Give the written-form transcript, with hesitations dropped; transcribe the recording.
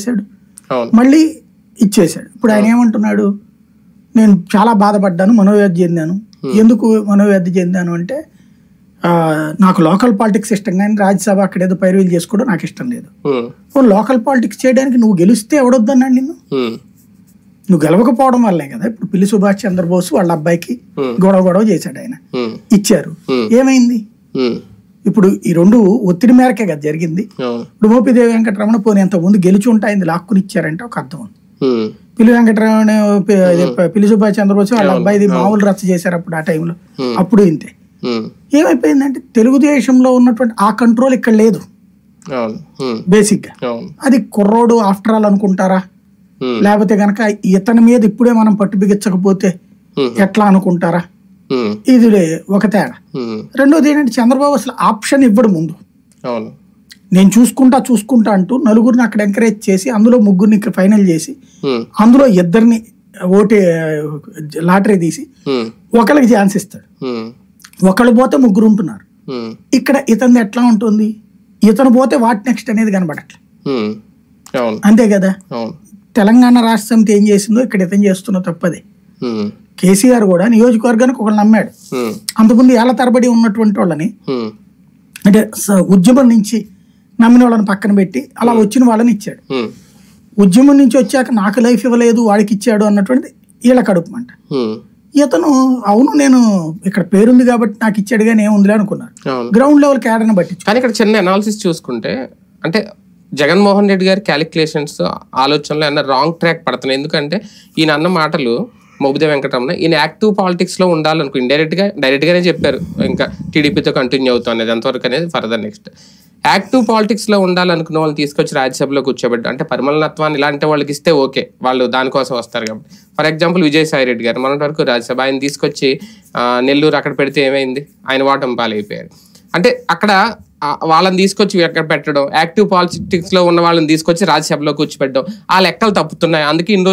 చేశాడు, మళ్ళీ ఇచ్చేశాడు. ఇప్పుడు ఆయన ఏమంటున్నాడు, నేను చాలా బాధపడ్డాను, మనోవ్యాధి చెందాను. ఎందుకు మనోవ్యాధి చెందాను అంటే నాకు లోకల్ పాలిటిక్స్ ఇష్టం, కానీ రాజ్యసభ అక్కడ ఏదో పైరువీలు చేసుకోవడం నాకు ఇష్టం లేదు. లోకల్ పాలిటిక్స్ చేయడానికి నువ్వు గెలిస్తే ఎవడొద్దన్నాడు నిన్ను? నువ్వు గెలవకపోవడం వల్లే కదా ఇప్పుడు పిల్లి సుభాష్ చంద్రబోస్ వాళ్ళ అబ్బాయికి గొడవ చేశాడు, ఆయన ఇచ్చారు. ఏమైంది? ఇప్పుడు ఈ రెండు ఒత్తిడి మేరకే కదా జరిగింది. ఇప్పుడు మోపిదేవి వెంకటరమణ పోనీ ఎంత ముందు గెలిచి ఉంటాయింది లాక్కుని ఇచ్చారంటే ఒక అర్థం ఉంది. పిల్లి వెంకటరమణ పిల్లి సుభాష్ చంద్రబోస్ వాళ్ళ అబ్బాయిది మామూలు రచ్చ చేశారు అప్పుడు, ఆ టైంలో. అప్పుడు ఇంతే. ఏమైపోయిందంటే తెలుగుదేశంలో ఉన్నటువంటి ఆ కంట్రోల్ ఇక్కడ లేదు బేసిక్ గా. అది కుర్రోడు ఆఫ్టర్ ఆల్ అనుకుంటారా, లేకపోతే గనక ఇతని మీద ఇప్పుడే మనం పట్టు బిగించకపోతే ఎట్లా అనుకుంటారా? ఇది ఒక తేడా. రెండోది ఏంటంటే చంద్రబాబు అసలు ఆప్షన్ ఇవ్వడు ముందు. నేను చూసుకుంటా అంటూ నలుగురిని అక్కడ ఎంకరేజ్ చేసి అందులో ముగ్గురిని ఫైనల్ చేసి అందులో ఇద్దరిని లాటరీ తీసి ఒకరికి ఛాన్స్ ఇస్తాడు. ఒకళ్ళు పోతే ముగ్గురు ఉంటున్నారు. ఇక్కడ ఇతని ఎట్లా ఉంటుంది, ఇతను పోతే వాట్ నెక్స్ట్ అనేది కనబడట్లే. అంతే కదా. తెలంగాణ రాష్ట్ర సమితి ఏం చేసిందో ఇక్కడ ఇతను చేస్తున్న తప్పదే. కేసీఆర్ కూడా నియోజకవర్గానికి ఒకళ్ళు నమ్మాడు. అంతకుముందు ఏళ్ల తరబడి ఉన్నటువంటి వాళ్ళని, అంటే ఉద్యమం నుంచి నమ్మిన వాళ్ళని పక్కన పెట్టి అలా వచ్చిన వాళ్ళని ఇచ్చాడు. ఉద్యమం నుంచి వచ్చాక నాకు లైఫ్ ఇవ్వలేదు వాడికి ఇచ్చాడు అన్నటువంటిది వీళ్ళ కడుపుమంట. ఇతను అవును నేను ఇక్కడ పేరుంది కాబట్టి నాకు ఇచ్చాడు కానీ ఏముందిలే అనుకున్నారు. గ్రౌండ్ లెవెల్ క్యాడర్ని బట్టి. కానీ ఇక్కడ చిన్న అనాలిసిస్ చూసుకుంటే అంటే జగన్మోహన్ రెడ్డి గారి క్యాలిక్యులేషన్స్ ఆలోచనలు అన్న రాంగ్ ట్రాక్ పడుతున్నాయి. ఎందుకంటే ఈయన అన్న మాటలు మోపిదేవి వెంకటరమణ ఈయన యాక్టివ్ పాలిటిక్స్ లో ఉండాలనుకో, డైరెక్ట్ గానే చెప్పారు ఇంకా టీడీపీతో కంటిన్యూ అవుతాం అనేది, ఎంతవరకు అనేది ఫర్దర్ నెక్స్ట్. యాక్టివ్ పాలిటిక్స్ లో ఉండాలనుకున్న వాళ్ళని తీసుకొచ్చి రాజ్యసభలో కూర్చోబెట్టు అంటే పరిమళనత్వాన్ని ఇలాంటి వాళ్ళకి ఇస్తే ఓకే, వాళ్ళు దానికోసం వస్తారు కాబట్టి. ఫర్ ఎగ్జాంపుల్ విజయసాయి రెడ్డి గారు మొన్నటి వరకు రాజ్యసభ, ఆయన తీసుకొచ్చి నెల్లూరు అక్కడ పెడితే ఏమైంది, ఆయన ఓటమి పాలైపోయారు. అంటే అక్కడ వాళ్ళని తీసుకొచ్చి ఎక్కడ పెట్టడం, యాక్టివ్ పాలిటిక్స్ లో ఉన్న వాళ్ళని తీసుకొచ్చి రాజ్యసభలో కూర్చోబెట్టడం, ఆ లెక్కలు తప్పుతున్నాయి. అందుకే ఇన్ని రోజులు